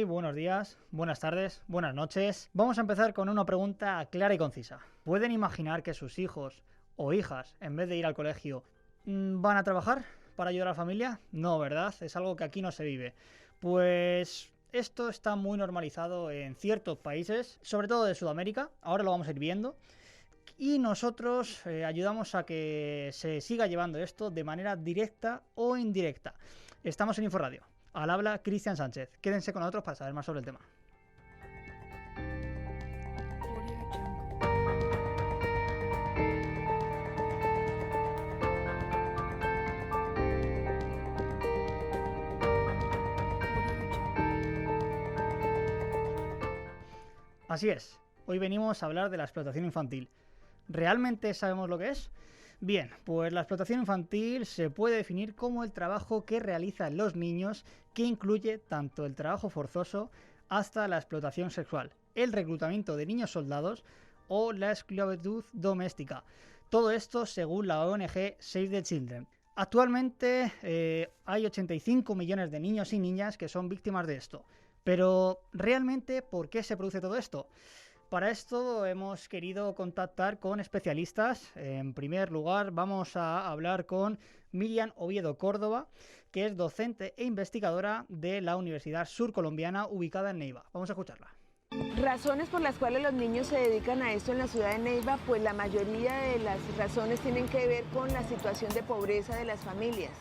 Muy buenos días, buenas tardes, buenas noches. Vamos a empezar con una pregunta clara y concisa. ¿Pueden imaginar que sus hijos o hijas, en vez de ir al colegio, van a trabajar para ayudar a la familia? No, ¿verdad? Es algo que aquí no se vive. Pues esto está muy normalizado en ciertos países, sobre todo de Sudamérica. Ahora lo vamos a ir viendo. Y nosotros ayudamos a que se siga llevando esto de manera directa o indirecta. Estamos en Inforadio. Al habla Cristian Sánchez. Quédense con nosotros para saber más sobre el tema. Así es, hoy venimos a hablar de la explotación infantil. ¿Realmente sabemos lo que es? Bien, pues la explotación infantil se puede definir como el trabajo que realizan los niños, que incluye tanto el trabajo forzoso hasta la explotación sexual, el reclutamiento de niños soldados o la esclavitud doméstica. Todo esto según la ONG Save the Children. Actualmente hay 85 millones de niños y niñas que son víctimas de esto. Pero, ¿realmente por qué se produce todo esto? Para esto hemos querido contactar con especialistas. En primer lugar, vamos a hablar con Miriam Oviedo Córdoba, que es docente e investigadora de la Universidad Surcolombiana ubicada en Neiva. Vamos a escucharla. Razones por las cuales los niños se dedican a esto en la ciudad de Neiva, pues la mayoría de las razones tienen que ver con la situación de pobreza de las familias.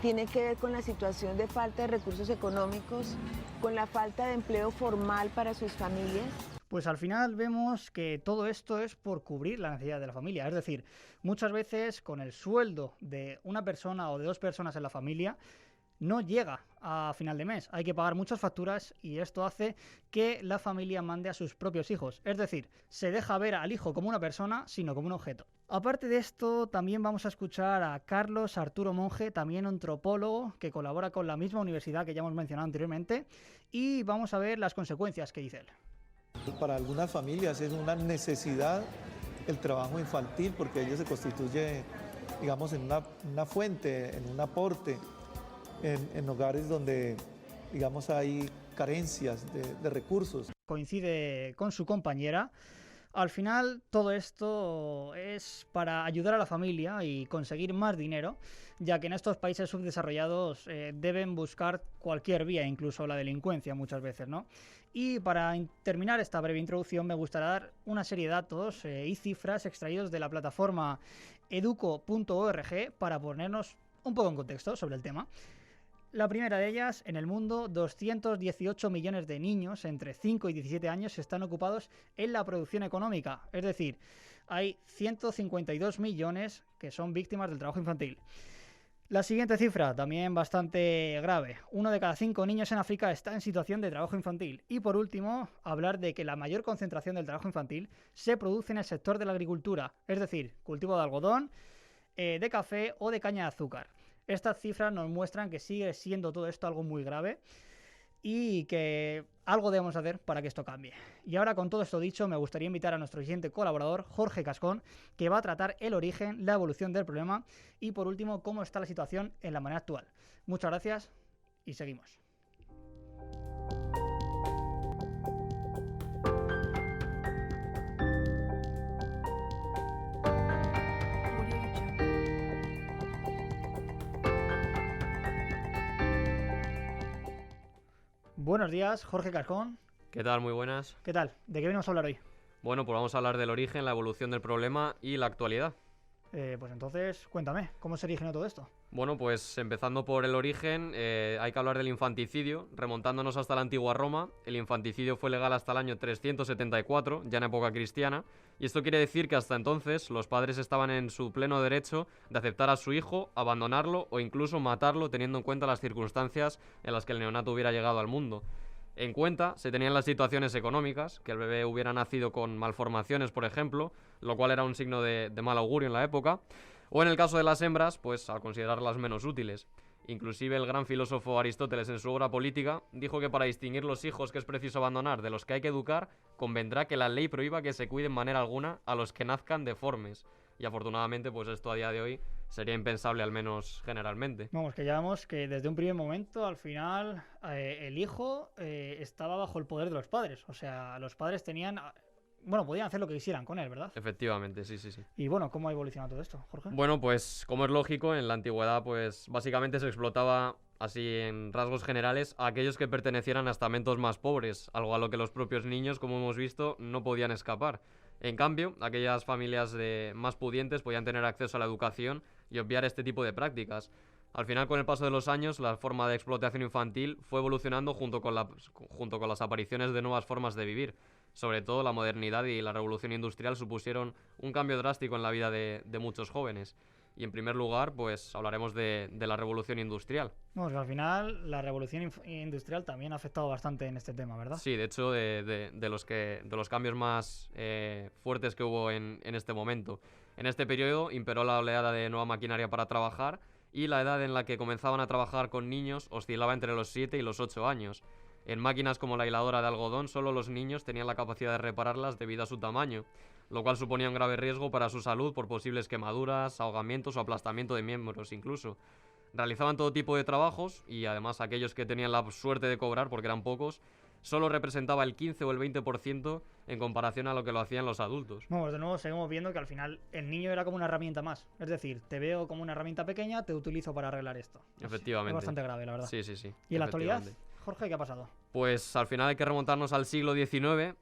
Tiene que ver con la situación de falta de recursos económicos, con la falta de empleo formal para sus familias. Pues al final vemos que todo esto es por cubrir la necesidad de la familia. Es decir, muchas veces con el sueldo de una persona o de dos personas en la familia no llega a final de mes. Hay que pagar muchas facturas y esto hace que la familia mande a sus propios hijos. Es decir, se deja ver al hijo como una persona, sino como un objeto. Aparte de esto, también vamos a escuchar a Carlos Arturo Monge, también antropólogo, que colabora con la misma universidad que ya hemos mencionado anteriormente, y vamos a ver las consecuencias que dice él. Para algunas familias es una necesidad el trabajo infantil porque ello se constituye, digamos, en una fuente, en un aporte, en hogares donde, digamos, hay carencias de recursos. Coincide con su compañera. Al final todo esto es para ayudar a la familia y conseguir más dinero, ya que en estos países subdesarrollados deben buscar cualquier vía, incluso la delincuencia muchas veces, ¿no? Y para terminar esta breve introducción me gustaría dar una serie de datos y cifras extraídos de la plataforma educo.org para ponernos un poco en contexto sobre el tema. La primera de ellas, en el mundo, 218 millones de niños entre 5 y 17 años están ocupados en la producción económica. Es decir, hay 152 millones que son víctimas del trabajo infantil. La siguiente cifra, también bastante grave. 1 de cada 5 niños en África está en situación de trabajo infantil. Y por último, hablar de que la mayor concentración del trabajo infantil se produce en el sector de la agricultura. Es decir, cultivo de algodón, de café o de caña de azúcar. Estas cifras nos muestran que sigue siendo todo esto algo muy grave y que algo debemos hacer para que esto cambie. Y ahora, con todo esto dicho, me gustaría invitar a nuestro siguiente colaborador, Jorge Cascón, que va a tratar el origen, la evolución del problema y, por último, cómo está la situación en la manera actual. Muchas gracias y seguimos. Buenos días, Jorge Cascón. ¿Qué tal? Muy buenas. ¿Qué tal? ¿De qué venimos a hablar hoy? Bueno, pues vamos a hablar del origen, la evolución del problema y la actualidad. Pues entonces, cuéntame, ¿cómo se originó todo esto? Bueno, pues empezando por el origen, hay que hablar del infanticidio. Remontándonos hasta la antigua Roma, el infanticidio fue legal hasta el año 374, ya en época cristiana, y esto quiere decir que hasta entonces los padres estaban en su pleno derecho de aceptar a su hijo, abandonarlo o incluso matarlo, teniendo en cuenta las circunstancias en las que el neonato hubiera llegado al mundo. En cuenta se tenían las situaciones económicas, que el bebé hubiera nacido con malformaciones, por ejemplo, lo cual era un signo de mal augurio en la época, o en el caso de las hembras, pues al considerarlas menos útiles. Inclusive el gran filósofo Aristóteles en su obra Política dijo que para distinguir los hijos que es preciso abandonar de los que hay que educar, convendrá que la ley prohíba que se cuide en manera alguna a los que nazcan deformes. y afortunadamente pues esto a día de hoy sería impensable, al menos generalmente. Vamos, que ya vemos que desde un primer momento, al final, el hijo estaba bajo el poder de los padres. O sea, los padres tenían... Bueno, podían hacer lo que quisieran con él, ¿verdad? Efectivamente, sí. Y bueno, ¿cómo ha evolucionado todo esto, Jorge? Bueno, pues como es lógico, en la antigüedad pues básicamente se explotaba, así en rasgos generales, a aquellos que pertenecieran a estamentos más pobres, algo a lo que los propios niños, como hemos visto, no podían escapar. En cambio, aquellas familias más pudientes podían tener acceso a la educación y obviar este tipo de prácticas. Al final, con el paso de los años, la forma de explotación infantil fue evolucionando junto con las apariciones de nuevas formas de vivir. Sobre todo, la modernidad y la revolución industrial supusieron un cambio drástico en la vida de muchos jóvenes. Y en primer lugar, pues hablaremos de la revolución industrial. Vamos, que al final la revolución industrial también ha afectado bastante en este tema, ¿verdad? Sí, de hecho, de los cambios más fuertes que hubo en este momento. En este periodo imperó la oleada de nueva maquinaria para trabajar y la edad en la que comenzaban a trabajar con niños oscilaba entre los 7 y los 8 años. En máquinas como la hiladora de algodón, solo los niños tenían la capacidad de repararlas debido a su tamaño, lo cual suponía un grave riesgo para su salud por posibles quemaduras, ahogamientos o aplastamiento de miembros incluso. Realizaban todo tipo de trabajos y además aquellos que tenían la suerte de cobrar, porque eran pocos, solo representaba el 15 o el 20% en comparación a lo que lo hacían los adultos. Vamos, de nuevo seguimos viendo que al final el niño era como una herramienta más. Es decir, te veo como una herramienta pequeña, te utilizo para arreglar esto. Efectivamente. Es bastante grave, la verdad. Sí. ¿Y en la actualidad, Jorge, qué ha pasado? Pues al final hay que remontarnos al siglo XIX,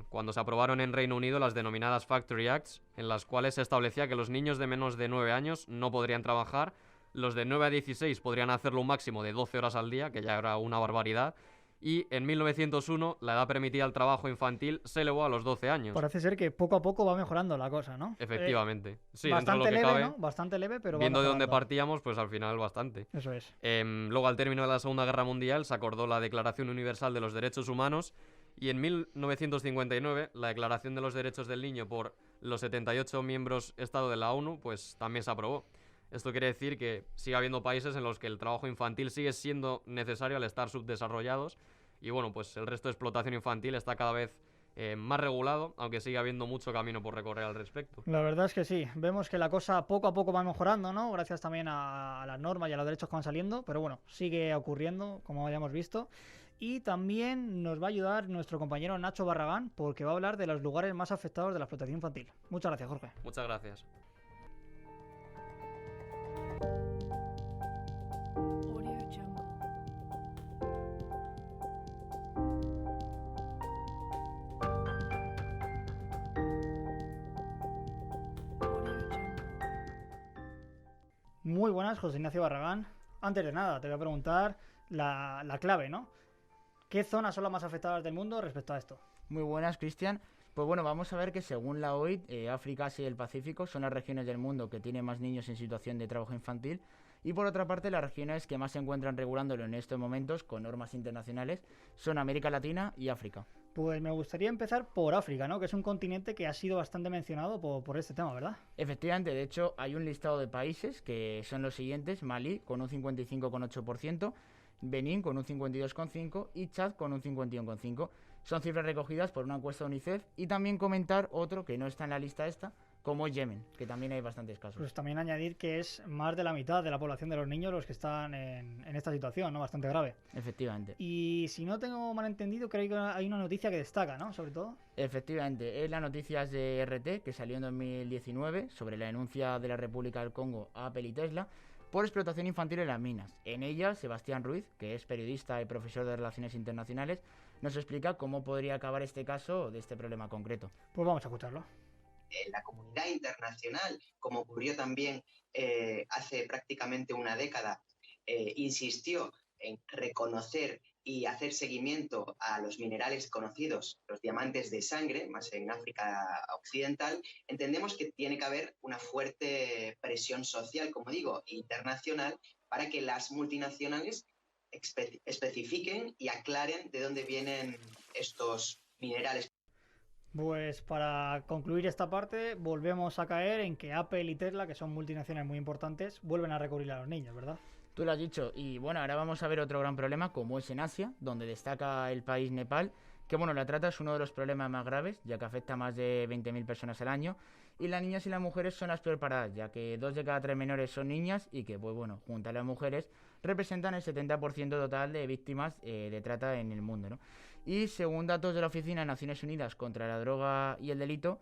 cuando se aprobaron en Reino Unido las denominadas Factory Acts, en las cuales se establecía que los niños de menos de 9 años no podrían trabajar, los de 9 a 16 podrían hacerlo un máximo de 12 horas al día, que ya era una barbaridad, y en 1901 la edad permitida al trabajo infantil se elevó a los 12 años. Parece ser que poco a poco va mejorando la cosa, ¿no? Efectivamente. Sí, bastante dentro de lo que leve, cabe, ¿no? Bastante leve, pero viendo va de dónde mejorando. partíamos, pues al final bastante. Eso es. Luego, al término de la Segunda Guerra Mundial, se acordó la Declaración Universal de los Derechos Humanos y en 1959 la Declaración de los Derechos del Niño por los 78 miembros Estado de la ONU, pues también se aprobó. Esto quiere decir que sigue habiendo países en los que el trabajo infantil sigue siendo necesario al estar subdesarrollados y bueno, pues el resto de explotación infantil está cada vez más regulado, aunque sigue habiendo mucho camino por recorrer al respecto. La verdad es que sí, vemos que la cosa poco a poco va mejorando, ¿no? Gracias también a las normas y a los derechos que van saliendo, pero bueno, sigue ocurriendo, como hayamos visto. Y también nos va a ayudar nuestro compañero Nacho Barragán, porque va a hablar de los lugares más afectados de la explotación infantil. Muchas gracias, Jorge. Muchas gracias. Muy buenas, José Ignacio Barragán. Antes de nada, te voy a preguntar la clave, ¿no? ¿Qué zonas son las más afectadas del mundo respecto a esto? Muy buenas, Cristian. Pues bueno, vamos a ver que según la OIT, África, Asia y el Pacífico son las regiones del mundo que tienen más niños en situación de trabajo infantil y por otra parte las regiones que más se encuentran regulándolo en estos momentos con normas internacionales son América Latina y África. Pues me gustaría empezar por África, ¿no? Que es un continente que ha sido bastante mencionado por este tema, ¿verdad? Efectivamente, de hecho hay un listado de países que son los siguientes: Malí con un 55,8%, Benín con un 52,5% y Chad con un 51,5%. Son cifras recogidas por una encuesta de UNICEF y también comentar otro que no está en la lista esta, como Yemen, que también hay bastantes casos. Pues también añadir que es más de la mitad de la población de los niños los que están en esta situación, ¿no? Bastante grave. Efectivamente. Y si no tengo mal entendido, creo que hay una noticia que destaca, ¿no? Sobre todo. Efectivamente, es la noticia de RT que salió en 2019 sobre la denuncia de la República del Congo a Apple y Tesla por explotación infantil en las minas. En ella, Sebastián Ruiz, que es periodista y profesor de Relaciones Internacionales, nos explica cómo podría acabar este caso de este problema concreto. Pues vamos a escucharlo. La comunidad internacional, como ocurrió también hace prácticamente una década, insistió en reconocer y hacer seguimiento a los minerales conocidos, los diamantes de sangre, más en África Occidental. Entendemos que tiene que haber una fuerte presión social, como digo, internacional, para que las multinacionales especifiquen y aclaren de dónde vienen estos minerales. Pues para concluir esta parte, volvemos a caer en que Apple y Tesla, que son multinacionales muy importantes, vuelven a recurrir a los niños, ¿verdad? Tú lo has dicho. Y bueno, ahora vamos a ver otro gran problema, como es en Asia, donde destaca el país Nepal, que bueno, la trata es uno de los problemas más graves, ya que afecta a más de 20.000 personas al año. Y las niñas y las mujeres son las peor paradas, ya que 2 de cada 3 menores son niñas y que, pues bueno, junto a las mujeres representan el 70% total de víctimas de trata en el mundo, ¿no? Y según datos de la Oficina de Naciones Unidas contra la Droga y el Delito,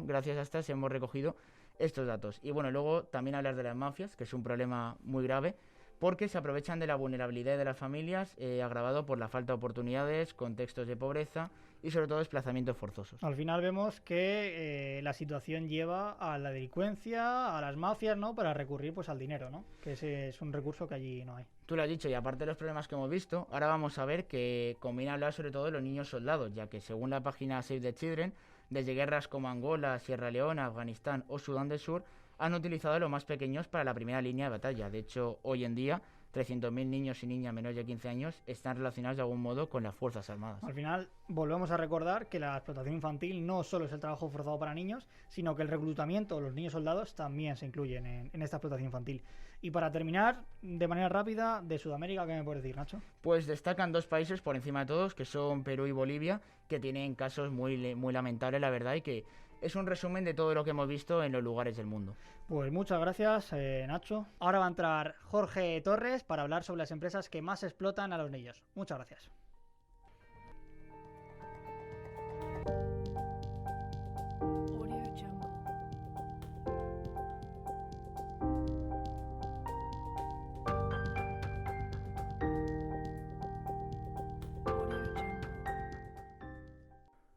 gracias a estas hemos recogido estos datos. Y bueno, luego también hablar de las mafias, que es un problema muy grave, porque se aprovechan de la vulnerabilidad de las familias, agravado por la falta de oportunidades, contextos de pobreza y sobre todo desplazamientos forzosos. Al final vemos que la situación lleva a la delincuencia, a las mafias, ¿no? Para recurrir pues al dinero, ¿no? Que ese es un recurso que allí no hay. Tú lo has dicho, y aparte de los problemas que hemos visto, ahora vamos a ver que conviene hablar sobre todo de los niños soldados, ya que según la página Save the Children, desde guerras como Angola, Sierra Leona, Afganistán o Sudán del Sur, han utilizado a los más pequeños para la primera línea de batalla. De hecho, hoy en día, 300.000 niños y niñas menores de 15 años están relacionados de algún modo con las Fuerzas Armadas. Al final, volvemos a recordar que la explotación infantil no solo es el trabajo forzado para niños, sino que el reclutamiento de los niños soldados también se incluyen en esta explotación infantil. Y para terminar, de manera rápida, de Sudamérica, ¿qué me puedes decir, Nacho? Pues destacan 2 países por encima de todos, que son Perú y Bolivia, que tienen casos muy lamentables, la verdad, y que es un resumen de todo lo que hemos visto en los lugares del mundo. Pues muchas gracias, Nacho. Ahora va a entrar Jorge Torres para hablar sobre las empresas que más explotan a los niños. Muchas gracias.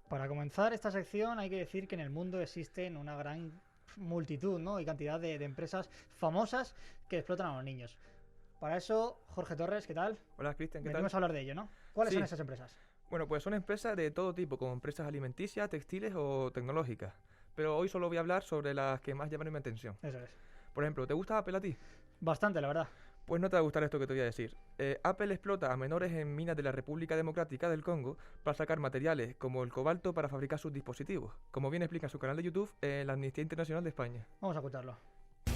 Para comenzar esta sección hay que decir que en el mundo existen una gran multitud, ¿no? Y cantidad de empresas famosas que explotan a los niños. Para eso, Jorge Torres, ¿qué tal? Hola, Cristian, ¿qué tal? Venimos a hablar de ello, ¿no? ¿Cuáles Sí. son esas empresas? Bueno, pues son empresas de todo tipo, como empresas alimenticias, textiles o tecnológicas. Pero hoy solo voy a hablar sobre las que más llaman mi atención. Eso es. Por ejemplo, ¿te gusta Apple a ti? Bastante, la verdad. Pues no te va a gustar esto que te voy a decir. Apple explota a menores en minas de la República Democrática del Congo para sacar materiales como el cobalto para fabricar sus dispositivos, como bien explica en su canal de YouTube la Amnistía Internacional de España. Vamos a escucharlo.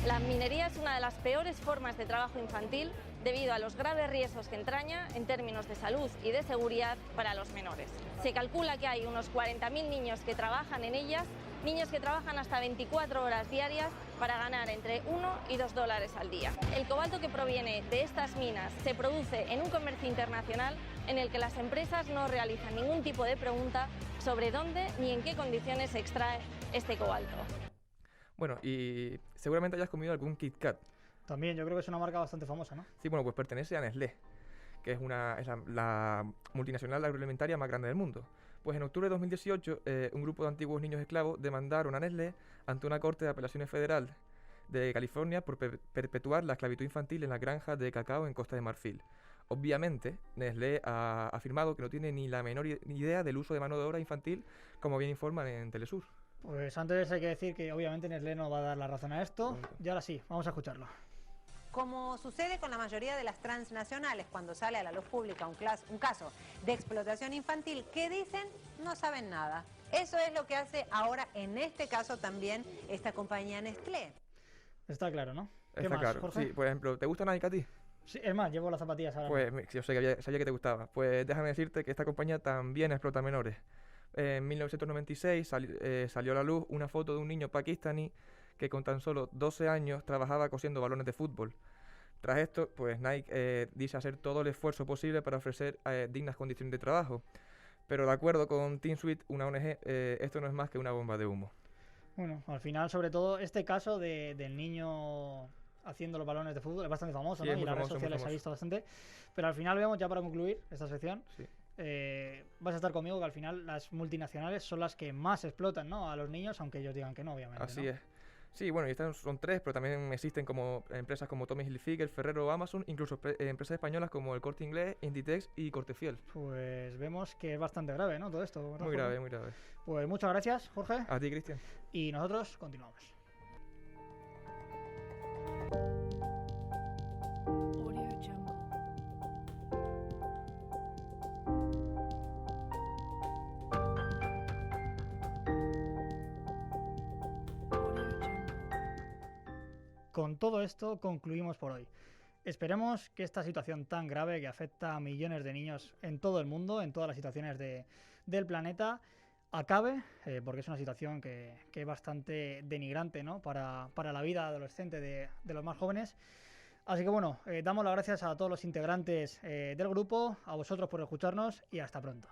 La minería es una de las peores formas de trabajo infantil debido a los graves riesgos que entraña en términos de salud y de seguridad para los menores. Se calcula que hay unos 40.000 niños que trabajan en ellas, niños que trabajan hasta 24 horas diarias para ganar entre 1 y 2 dólares al día. El cobalto que proviene de estas minas se produce en un comercio internacional en el que las empresas no realizan ningún tipo de pregunta sobre dónde ni en qué condiciones se extrae este cobalto. Bueno, y seguramente hayas comido algún Kit Kat. También, yo creo que es una marca bastante famosa, ¿no? Sí, bueno, pues pertenece a Nestlé, que es la multinacional agroalimentaria más grande del mundo. Pues en octubre de 2018, un grupo de antiguos niños esclavos demandaron a Nestlé ante una corte de apelaciones federal de California por perpetuar la esclavitud infantil en las granjas de cacao en Costa de Marfil. Obviamente, Nestlé ha afirmado que no tiene ni la menor idea del uso de mano de obra infantil, como bien informan en Telesur. Pues antes hay que decir que obviamente Nestlé no va a dar la razón a esto. Y ahora sí, vamos a escucharlo. Como sucede con la mayoría de las transnacionales cuando sale a la luz pública un caso de explotación infantil, ¿qué dicen? No saben nada. Eso es lo que hace ahora, en este caso también, esta compañía Nestlé. Está claro, ¿no? ¿Qué Está más, claro. Jorge? Sí, por ejemplo, ¿te gusta Nike a ti? Sí, es más, llevo las zapatillas ahora. Pues yo sabía que te gustaba. Pues déjame decirte que esta compañía también explota menores. En 1996 salió a la luz una foto de un niño pakistaní que con tan solo 12 años trabajaba cosiendo balones de fútbol. Tras esto, pues Nike dice hacer todo el esfuerzo posible para ofrecer dignas condiciones de trabajo. Pero de acuerdo con Team Sweet, una ONG, esto no es más que una bomba de humo. Bueno, al final, sobre todo, este caso del niño haciendo los balones de fútbol es bastante famoso, Sí, ¿no? es Y muy en las redes famoso, muy sociales se ha famoso. visto bastante. Pero al final vemos, ya para concluir esta sección, Sí. vas a estar conmigo que al final las multinacionales son las que más explotan, ¿no? A los niños, aunque ellos digan que no, obviamente. Así ¿no? es. Sí, bueno, y estas son 3, pero también existen como empresas como Tommy Hilfiger, Ferrero o Amazon, incluso empresas españolas como el Corte Inglés, Inditex y Cortefiel. Pues vemos que es bastante grave, ¿no? Todo esto, ¿verdad, Muy Jorge? grave, muy grave. Pues muchas gracias, Jorge. A ti, Cristian. Y nosotros continuamos. Con todo esto concluimos por hoy. Esperemos que esta situación tan grave que afecta a millones de niños en todo el mundo, en todas las situaciones del planeta, acabe, porque es una situación que es bastante denigrante, ¿no? para la vida adolescente de los más jóvenes. Así que bueno, damos las gracias a todos los integrantes del grupo, a vosotros por escucharnos y hasta pronto.